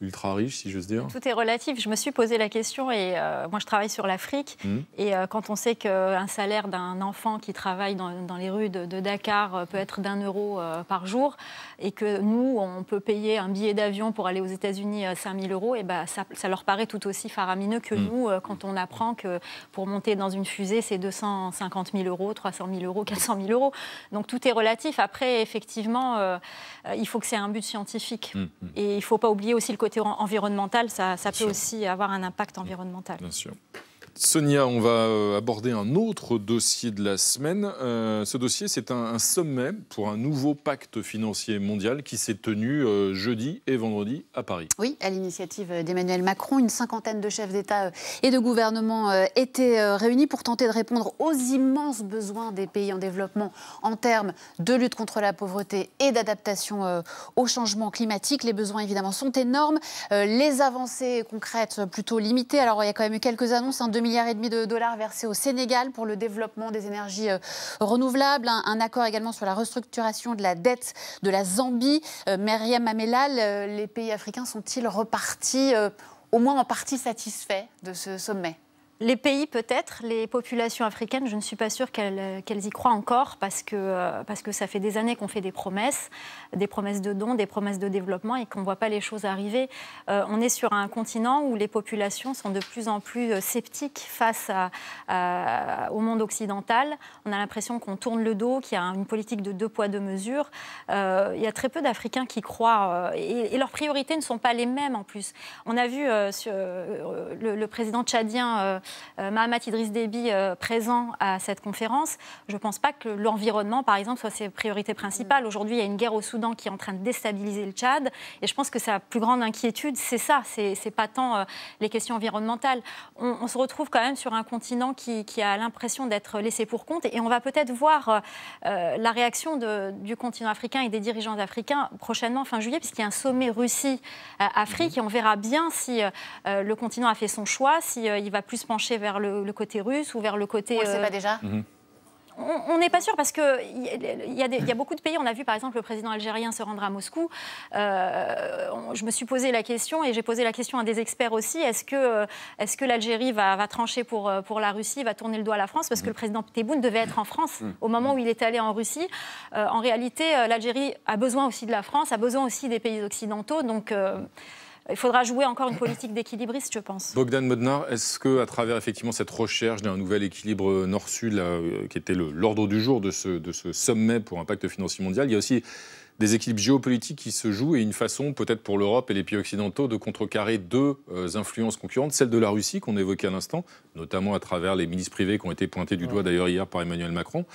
ultra riche, si j'ose dire? Tout est relatif. Je me suis posé la question et moi je travaille sur l'Afrique et quand on sait qu'un salaire d'un enfant qui travaille dans les rues de Dakar peut être d'1 euro par jour et que nous on peut payer un billet d'avion pour aller aux États-Unis 5 000 euros, et ben ça leur paraît tout aussi faramineux que nous quand on apprend que pour monter dans une fusée c'est 250 000 euros, 300 000 euros, 400 000 euros. Donc tout est relatif. Après effectivement il faut que c'est un but scientifique et il ne faut pas oublier aussi le côté environnemental, ça peut aussi avoir un impact environnemental. Bien sûr. Sonia, on va aborder un autre dossier de la semaine. Ce dossier, c'est un sommet pour un nouveau pacte financier mondial qui s'est tenu jeudi et vendredi à Paris. Oui, à l'initiative d'Emmanuel Macron, une cinquantaine de chefs d'État et de gouvernement étaient réunis pour tenter de répondre aux immenses besoins des pays en développement en termes de lutte contre la pauvreté et d'adaptation au changement climatique. Les besoins, évidemment, sont énormes. Les avancées concrètes, plutôt limitées. Alors, il y a quand même eu quelques annonces, 2,5 milliards de dollars versés au Sénégal pour le développement des énergies renouvelables. Un accord également sur la restructuration de la dette de la Zambie. Myriam Amelal, les pays africains sont-ils repartis, au moins en partie satisfaits de ce sommet ? Les pays peut-être, les populations africaines, je ne suis pas sûre qu'elles y croient encore parce que ça fait des années qu'on fait des promesses de dons, des promesses de développement et qu'on ne voit pas les choses arriver. On est sur un continent où les populations sont de plus en plus sceptiques face au monde occidental. On a l'impression qu'on tourne le dos, qu'il y a une politique de 2 poids 2 mesures. Il y a très peu d'Africains qui croient et leurs priorités ne sont pas les mêmes en plus. On a vu le président tchadien Mahamat Idriss Déby présent à cette conférence. Je ne pense pas que l'environnement, par exemple, soit ses priorités principales. Aujourd'hui, il y a une guerre au Soudan qui est en train de déstabiliser le Tchad. Et je pense que sa plus grande inquiétude, c'est ça. C'est pas tant les questions environnementales. On se retrouve quand même sur un continent qui a l'impression d'être laissé pour compte. Et on va peut-être voir la réaction du continent africain et des dirigeants africains prochainement, fin juillet, puisqu'il y a un sommet Russie-Afrique. Et on verra bien si le continent a fait son choix, s'il va plus pencher vers le côté russe ou vers le côté... On ne le sait pas déjà On n'est pas sûr parce qu'il y a beaucoup de pays. On a vu par exemple le président algérien se rendre à Moscou. Je me suis posé la question et j'ai posé la question à des experts aussi. Est-ce que l'Algérie va trancher pour la Russie, va tourner le dos à la France? Parce que le président Tebboune devait être en France au moment où il est allé en Russie. En réalité, l'Algérie a besoin aussi de la France, a besoin aussi des pays occidentaux. Donc... il faudra jouer encore une politique d'équilibriste, je pense. Bogdan Modnar, est-ce qu'à travers effectivement cette recherche d'un nouvel équilibre nord-sud, qui était l'ordre du jour de ce sommet pour un pacte financier mondial, il y a aussi des équilibres géopolitiques qui se jouent et une façon peut-être pour l'Europe et les pays occidentaux de contrecarrer 2 influences concurrentes, celle de la Russie qu'on évoquait à l'instant, notamment à travers les milices privées qui ont été pointées du doigt d'ailleurs hier par Emmanuel Macron,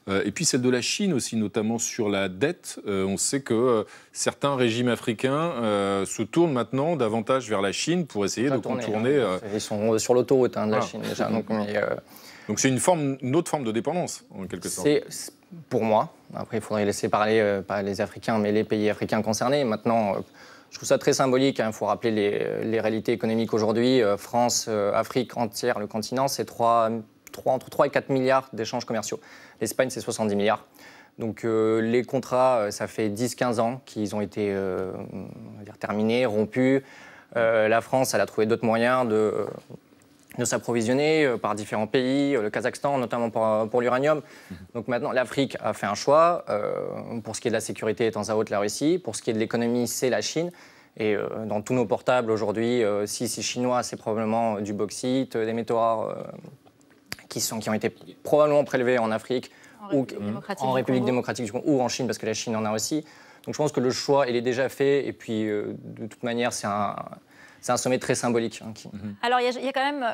et puis celle de la Chine aussi, notamment sur la dette. On sait que certains régimes africains se tournent maintenant davantage vers la Chine pour essayer de contourner... Ils sont sur l'autoroute de la Chine déjà. Donc c'est une autre forme de dépendance, en quelque sorte. Pour moi, après il faudrait laisser parler pas les Africains, mais les pays africains concernés. Maintenant, je trouve ça très symbolique, il faut rappeler les réalités économiques aujourd'hui. France, Afrique entière, le continent, c'est entre 3 et 4 milliards d'échanges commerciaux. L'Espagne, c'est 70 milliards. Donc les contrats, ça fait 10-15 ans qu'ils ont été terminés, rompus. La France, elle a trouvé d'autres moyens de s'approvisionner par différents pays, le Kazakhstan notamment pour l'uranium. Donc maintenant, l'Afrique a fait un choix. Pour ce qui est de la sécurité, étant à haute la Russie. Pour ce qui est de l'économie, c'est la Chine. Et dans tous nos portables aujourd'hui, si c'est chinois, c'est probablement du bauxite, des métaux rares qui ont été probablement prélevés en Afrique ou en République démocratique du Congo ou en Chine, parce que la Chine en a aussi. Donc je pense que le choix, il est déjà fait. Et puis, de toute manière, c'est un sommet très symbolique. Alors, il y a quand même...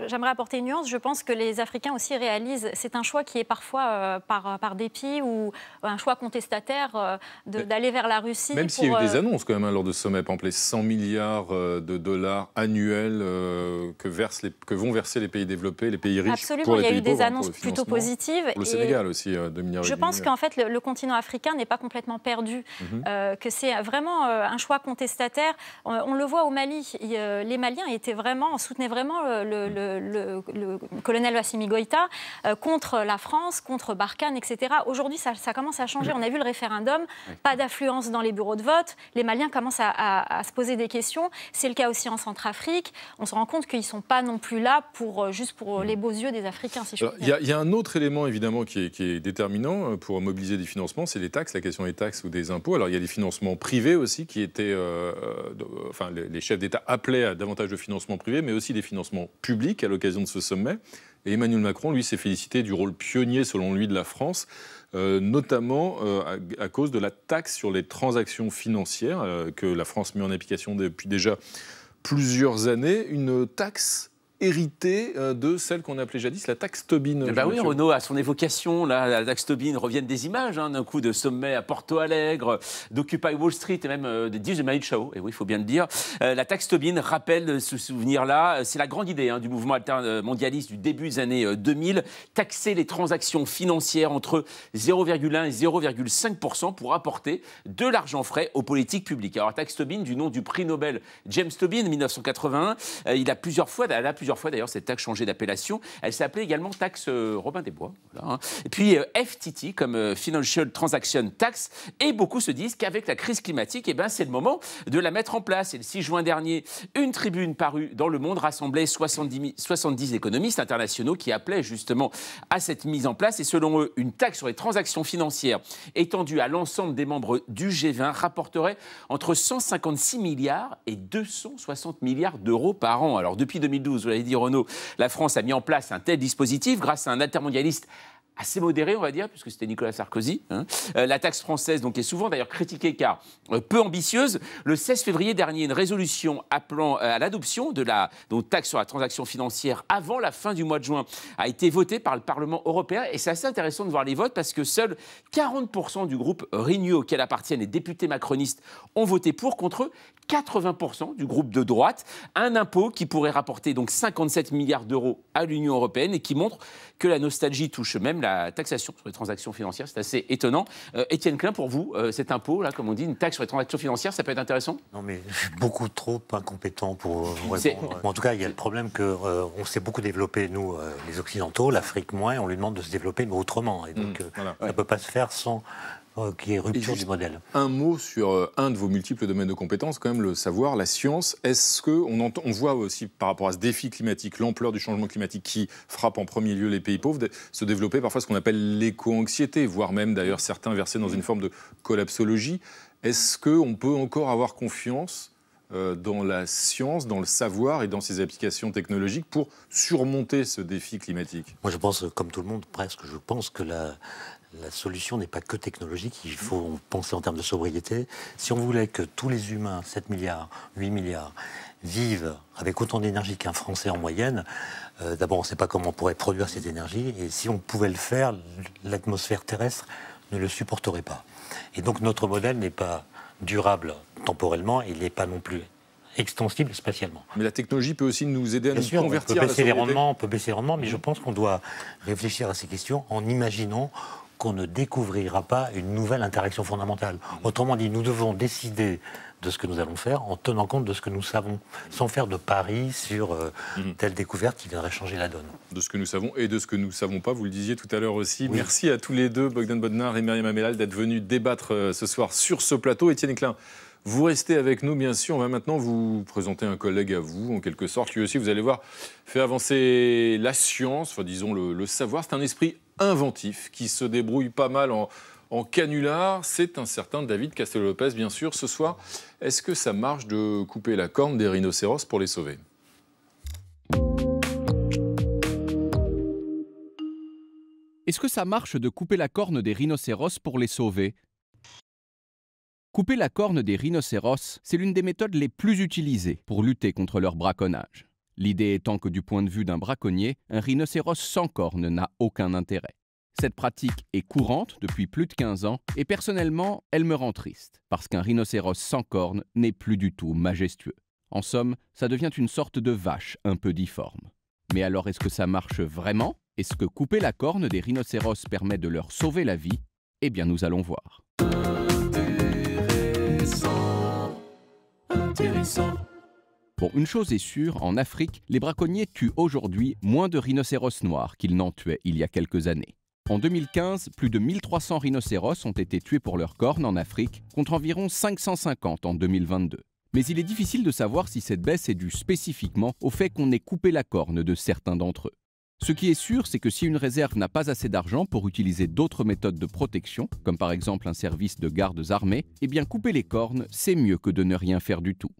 j'aimerais apporter une nuance. Je pense que les Africains aussi réalisent... C'est un choix qui est parfois par dépit ou un choix contestataire d'aller vers la Russie. Même s'il y a eu des annonces quand même lors de ce sommet, par exemple les 100 milliards de dollars annuels que vont verser les pays développés, les pays riches. Absolument, pour les il y a pays eu des pauvres, annonces plutôt positives. Pour le Sénégal aussi, 2 milliards. Je pense qu'en fait, le continent africain n'est pas complètement perdu, que c'est vraiment un choix contestataire. On le voit au Mali. les Maliens soutenaient vraiment le colonel Assimi Goïta contre la France, contre Barkhane, etc. Aujourd'hui, ça commence à changer. On a vu le référendum, pas d'affluence dans les bureaux de vote. Les Maliens commencent à se poser des questions. C'est le cas aussi en Centrafrique. On se rend compte qu'ils ne sont pas non plus là juste pour les beaux yeux des Africains, si je puis dire. Il y a un autre élément, évidemment, qui est déterminant pour mobiliser des financements, c'est les taxes, la question des taxes ou des impôts. Alors, il y a des financements privés aussi qui étaient... les chefs d'État appelaient à davantage de financements privés, mais aussi des financements publics à l'occasion de ce sommet. Et Emmanuel Macron, lui, s'est félicité du rôle pionnier, selon lui, de la France, notamment à cause de la taxe sur les transactions financières que la France met en application depuis déjà plusieurs années. Une taxe héritée de celle qu'on appelait jadis la taxe Tobin. Oui, Renaud, à son évocation, là, la taxe Tobin, reviennent des images d'un coup de sommet à Porto Alegre, d'Occupy Wall Street et même des deals de Manu Chao. Et oui, il faut bien le dire. La taxe Tobin rappelle ce souvenir-là. C'est la grande idée du mouvement mondialiste du début des années 2000, taxer les transactions financières entre 0,1 et 0,5% pour apporter de l'argent frais aux politiques publiques. Alors, la taxe Tobin, du nom du prix Nobel James Tobin, 1981, elle a plusieurs fois d'ailleurs cette taxe changé d'appellation. Elle s'appelait également taxe Robin des Bois. Voilà. Et puis FTT comme Financial Transaction Tax. Et beaucoup se disent qu'avec la crise climatique, c'est le moment de la mettre en place. Et le 6 juin dernier, une tribune parue dans Le Monde rassemblait 70 économistes internationaux qui appelaient justement à cette mise en place. Et selon eux, une taxe sur les transactions financières étendue à l'ensemble des membres du G20 rapporterait entre 156 milliards et 260 milliards d'euros par an. Alors depuis 2012, vous l'avez dit Renaud, la France a mis en place un tel dispositif grâce à un intermondialiste assez modéré, on va dire, puisque c'était Nicolas Sarkozy. La taxe française donc, est souvent d'ailleurs critiquée car peu ambitieuse. Le 16 février dernier, une résolution appelant à l'adoption de la taxe sur la transaction financière avant la fin du mois de juin a été votée par le Parlement européen. Et c'est assez intéressant de voir les votes parce que seuls 40% du groupe Renew auquel appartiennent les députés macronistes ont voté pour, contre 80% du groupe de droite. Un impôt qui pourrait rapporter donc 57 milliards d'euros à l'Union européenne et qui montre que la nostalgie touche même la taxation sur les transactions financières. C'est assez étonnant. Étienne Klein, pour vous, cet impôt, là, comme on dit, une taxe sur les transactions financières, ça peut être intéressant ? Non, mais beaucoup trop incompétent pour vous répondre. En tout cas, il y a le problème qu'on s'est beaucoup développé, nous, les Occidentaux, l'Afrique moins, et on lui demande de se développer, mais autrement. Et donc, ça ne peut pas se faire sans... qui est rupture du modèle. Un mot sur un de vos multiples domaines de compétences, quand même le savoir, la science. Est-ce qu'on on voit aussi par rapport à ce défi climatique, l'ampleur du changement climatique qui frappe en premier lieu les pays pauvres, se développer parfois ce qu'on appelle l'éco-anxiété, voire même d'ailleurs certains versés dans une forme de collapsologie. Est-ce qu'on peut encore avoir confiance dans la science, dans le savoir et dans ses applications technologiques pour surmonter ce défi climatique ? Moi je pense, comme tout le monde presque, je pense que la solution n'est pas que technologique, il faut penser en termes de sobriété. Si on voulait que tous les humains, 7 milliards, 8 milliards, vivent avec autant d'énergie qu'un Français en moyenne, d'abord on ne sait pas comment on pourrait produire cette énergie, et si on pouvait le faire, l'atmosphère terrestre ne le supporterait pas. Et donc notre modèle n'est pas durable temporellement, il n'est pas non plus extensible spatialement. Mais la technologie peut aussi nous aider à Bien sûr, convertir on peut baisser la les rendements, on peut baisser les rendements, mais je pense qu'on doit réfléchir à ces questions en imaginant qu'on ne découvrira pas une nouvelle interaction fondamentale. Autrement dit, nous devons décider de ce que nous allons faire en tenant compte de ce que nous savons, sans faire de paris sur telle découverte qui viendrait changer la donne. De ce que nous savons et de ce que nous ne savons pas, vous le disiez tout à l'heure aussi. Oui. Merci à tous les deux, Bogdan Bodnar et Myriam Amellal, d'être venus débattre ce soir sur ce plateau. Étienne Klein, vous restez avec nous, bien sûr. On va maintenant vous présenter un collègue à vous, en quelque sorte. Lui aussi, vous allez voir, fait avancer la science, enfin, disons le savoir. C'est un esprit inventif qui se débrouille pas mal en canular. C'est un certain David Castello-Lopez, bien sûr. Ce soir, est-ce que ça marche de couper la corne des rhinocéros pour les sauver ? Est-ce que ça marche de couper la corne des rhinocéros pour les sauver ? Couper la corne des rhinocéros, c'est l'une des méthodes les plus utilisées pour lutter contre leur braconnage. L'idée étant que du point de vue d'un braconnier, un rhinocéros sans corne n'a aucun intérêt. Cette pratique est courante depuis plus de 15 ans et personnellement, elle me rend triste, parce qu'un rhinocéros sans corne n'est plus du tout majestueux. En somme, ça devient une sorte de vache un peu difforme. Mais alors est-ce que ça marche vraiment ? Est-ce que couper la corne des rhinocéros permet de leur sauver la vie ? Eh bien nous allons voir. Intéressant. Bon, une chose est sûre, en Afrique, les braconniers tuent aujourd'hui moins de rhinocéros noirs qu'ils n'en tuaient il y a quelques années. En 2015, plus de 1300 rhinocéros ont été tués pour leurs cornes en Afrique, contre environ 550 en 2022. Mais il est difficile de savoir si cette baisse est due spécifiquement au fait qu'on ait coupé la corne de certains d'entre eux. Ce qui est sûr, c'est que si une réserve n'a pas assez d'argent pour utiliser d'autres méthodes de protection, comme par exemple un service de gardes armés, eh bien couper les cornes, c'est mieux que de ne rien faire du tout.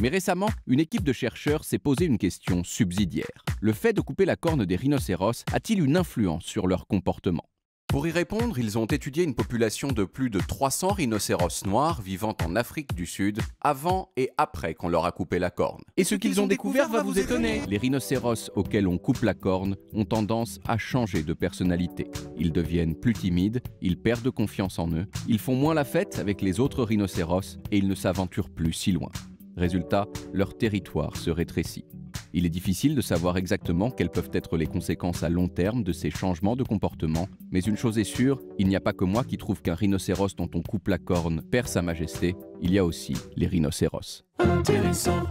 Mais récemment, une équipe de chercheurs s'est posé une question subsidiaire. Le fait de couper la corne des rhinocéros a-t-il une influence sur leur comportement ? Pour y répondre, ils ont étudié une population de plus de 300 rhinocéros noirs vivant en Afrique du Sud, avant et après qu'on leur a coupé la corne. Et ce qu'ils ont découvert va vous étonner. Les rhinocéros auxquels on coupe la corne ont tendance à changer de personnalité. Ils deviennent plus timides, ils perdent confiance en eux, ils font moins la fête avec les autres rhinocéros et ils ne s'aventurent plus si loin. Résultat, leur territoire se rétrécit. Il est difficile de savoir exactement quelles peuvent être les conséquences à long terme de ces changements de comportement, mais une chose est sûre, il n'y a pas que moi qui trouve qu'un rhinocéros dont on coupe la corne perd sa majesté, il y a aussi les rhinocéros. Intéressant.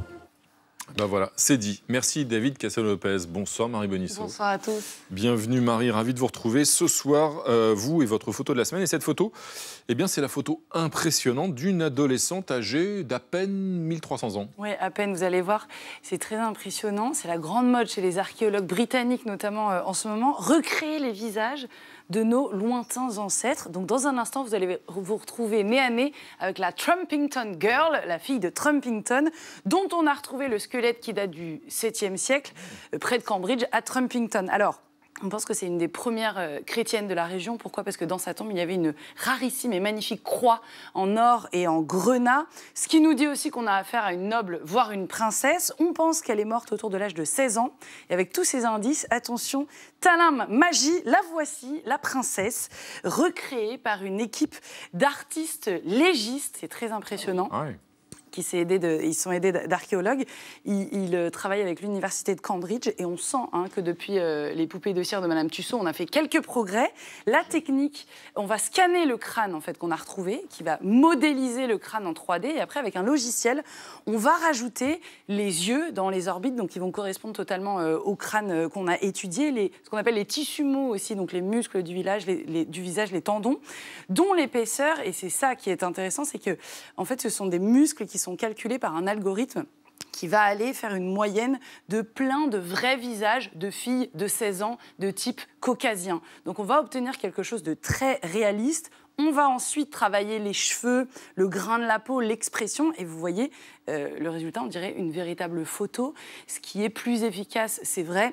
Ben voilà, c'est dit. Merci David Cassel-Lopez. Bonsoir Marie Bonisseau. Bonsoir à tous. Bienvenue Marie, ravi de vous retrouver ce soir, vous et votre photo de la semaine. Et cette photo, eh bien, c'est la photo impressionnante d'une adolescente âgée d'à peine 1300 ans. Oui, à peine, vous allez voir, c'est très impressionnant. C'est la grande mode chez les archéologues britanniques, notamment en ce moment, recréer les visages de nos lointains ancêtres. Donc dans un instant, vous allez vous retrouver nez à nez avec la Trumpington Girl, la fille de Trumpington, dont on a retrouvé le squelette qui date du 7e siècle, près de Cambridge, à Trumpington. Alors, on pense que c'est une des premières chrétiennes de la région. Pourquoi ? Parce que dans sa tombe, il y avait une rarissime et magnifique croix en or et en grenat. Ce qui nous dit aussi qu'on a affaire à une noble, voire une princesse. On pense qu'elle est morte autour de l'âge de 16 ans. Et avec tous ces indices, attention, talam, magie, la voici, la princesse, recréée par une équipe d'artistes légistes. C'est très impressionnant. Ouais. Ils sont aidés d'archéologues. Ils travaillent avec l'université de Cambridge et on sent que depuis les poupées de cire de Madame Tussaud, on a fait quelques progrès. La technique, on va scanner le crâne en fait qu'on a retrouvé, qui va modéliser le crâne en 3D et après avec un logiciel, on va rajouter les yeux dans les orbites, donc ils vont correspondre totalement au crâne qu'on a étudié, ce qu'on appelle les tissus mous aussi, donc les muscles du visage, les tendons, dont l'épaisseur, et c'est ça qui est intéressant, c'est que en fait ce sont des muscles qui sont calculés par un algorithme qui va aller faire une moyenne de plein de vrais visages de filles de 16 ans de type caucasien. Donc on va obtenir quelque chose de très réaliste. On va ensuite travailler les cheveux, le grain de la peau, l'expression. Et vous voyez, le résultat, on dirait une véritable photo. Ce qui est plus efficace, c'est vrai,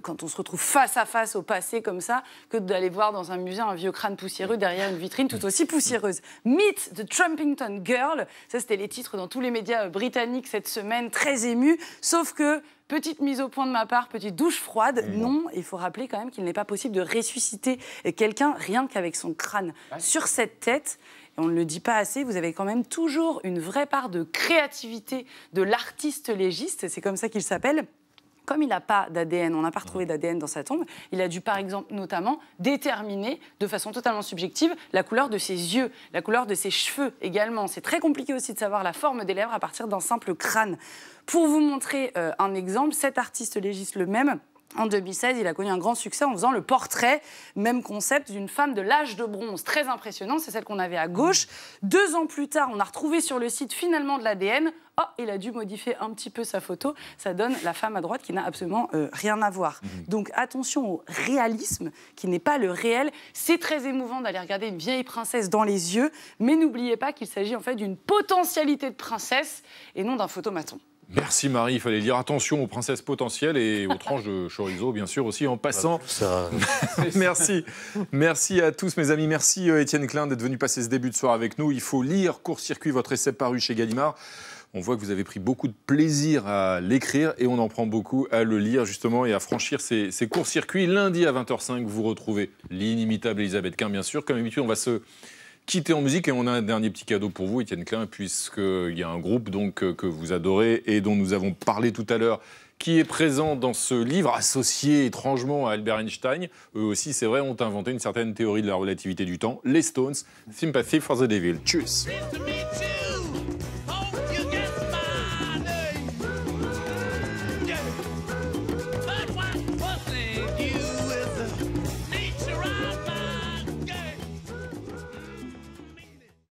quand on se retrouve face à face au passé comme ça, que d'aller voir dans un musée un vieux crâne poussiéreux derrière une vitrine tout aussi poussiéreuse. Meet the Trumpington Girl, ça c'était les titres dans tous les médias britanniques cette semaine, très émus, sauf que, petite mise au point de ma part, petite douche froide, non, il faut rappeler quand même qu'il n'est pas possible de ressusciter quelqu'un rien qu'avec son crâne sur cette tête. Et on ne le dit pas assez, vous avez quand même toujours une vraie part de créativité de l'artiste légiste, c'est comme ça qu'il s'appelle. Comme il n'a pas d'ADN, on n'a pas retrouvé d'ADN dans sa tombe, il a dû par exemple notamment déterminer de façon totalement subjective la couleur de ses yeux, la couleur de ses cheveux également. C'est très compliqué aussi de savoir la forme des lèvres à partir d'un simple crâne. Pour vous montrer un exemple, cet artiste légiste le même, en 2016, il a connu un grand succès en faisant le portrait, même concept, d'une femme de l'âge de bronze. Très impressionnant, c'est celle qu'on avait à gauche. 2 ans plus tard, on a retrouvé sur le site finalement de l'ADN. Oh, il a dû modifier un petit peu sa photo. Ça donne la femme à droite qui n'a absolument rien à voir. Donc attention au réalisme, qui n'est pas le réel. C'est très émouvant d'aller regarder une vieille princesse dans les yeux, mais n'oubliez pas qu'il s'agit en fait d'une potentialité de princesse et non d'un photomaton. Merci Marie, il fallait dire attention aux princesses potentielles et aux tranches de chorizo, bien sûr, aussi en passant. Merci. Merci à tous mes amis. Merci Étienne Klein d'être venu passer ce début de soir avec nous. Il faut lire Court-Circuit, votre essai paru chez Gallimard. On voit que vous avez pris beaucoup de plaisir à l'écrire et on en prend beaucoup à le lire justement et à franchir ces courts-circuits. Lundi à 20h05, vous retrouvez l'inimitable Elisabeth Quint, bien sûr. Comme d'habitude, on va se quitter en musique et on a un dernier petit cadeau pour vous, Étienne Klein, puisqu'il y a un groupe donc, que vous adorez et dont nous avons parlé tout à l'heure, qui est présent dans ce livre, associé étrangement à Albert Einstein. Eux aussi, c'est vrai, ont inventé une certaine théorie de la relativité du temps. Les Stones, Sympathy for the Devil. Tchuss.